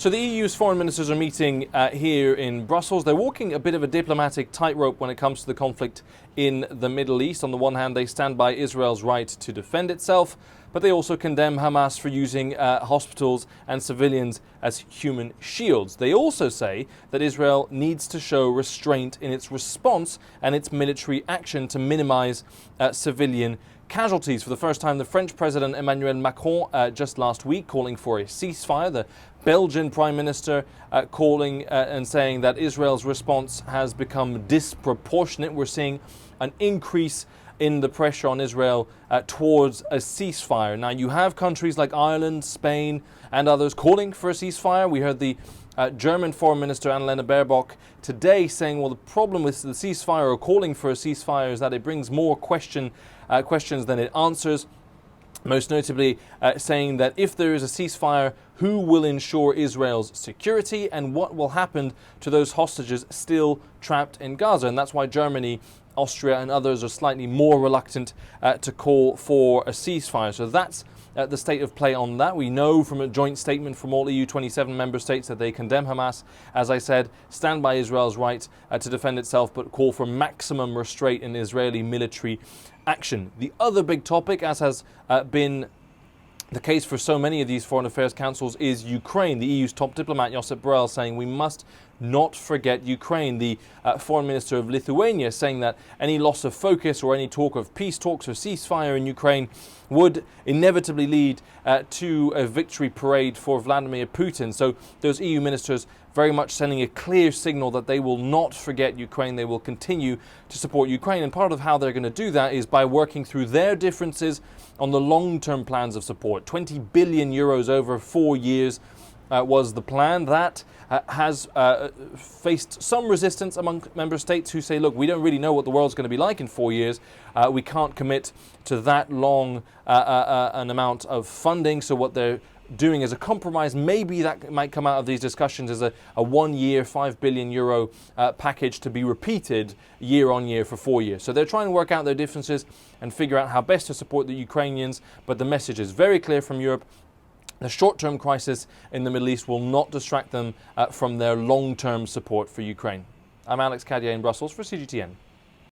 So the EU's foreign ministers are meeting here in Brussels. They're walking a bit of a diplomatic tightrope when it comes to the conflict in the Middle East. On the one hand, they stand by Israel's right to defend itself, but they also condemn Hamas for using hospitals and civilians as human shields. They also say that Israel needs to show restraint in its response and its military action to minimize civilian casualties. For the first time, the French President Emmanuel Macron just last week calling for a ceasefire. The Belgian Prime Minister calling and saying that Israel's response has become disproportionate. We're seeing an increase in the pressure on Israel towards a ceasefire. Now, you have countries like Ireland, Spain, and others calling for a ceasefire. We heard the German Foreign Minister Annalena Baerbock today saying, well, the problem with the ceasefire or calling for a ceasefire is that it brings more questions than it answers. Most notably saying that if there is a ceasefire, who will ensure Israel's security and what will happen to those hostages still trapped in Gaza? And that's why Germany, Austria and others are slightly more reluctant to call for a ceasefire. So that's the state of play on that. We know from a joint statement from all EU 27 member states that they condemn Hamas, as I said, stand by Israel's right to defend itself, but call for maximum restraint in Israeli military action. The other big topic, as has been the case for so many of these foreign affairs councils, is Ukraine. The EU's top diplomat, Josep Borrell, saying we must not forget Ukraine. The foreign minister of Lithuania saying that any loss of focus or any talk of peace talks or ceasefire in Ukraine would inevitably lead to a victory parade for Vladimir Putin. So those EU ministers very much sending a clear signal that they will not forget Ukraine. They will continue to support Ukraine. And part of how they're going to do that is by working through their differences on the long-term plans of support. 20 billion euros over 4 years was the plan. That has faced some resistance among member states who say, look, we don't really know what the world's going to be like in 4 years. We can't commit to that long an amount of funding. So what they're doing as a compromise, maybe that might come out of these discussions, as a 1 year, 5 billion euro package to be repeated year on year for 4 years. So they're trying to work out their differences and figure out how best to support the Ukrainians. But the message is very clear from Europe. The short-term crisis in the Middle East will not distract them from their long-term support for Ukraine. I'm Alex Cadier in Brussels for CGTN.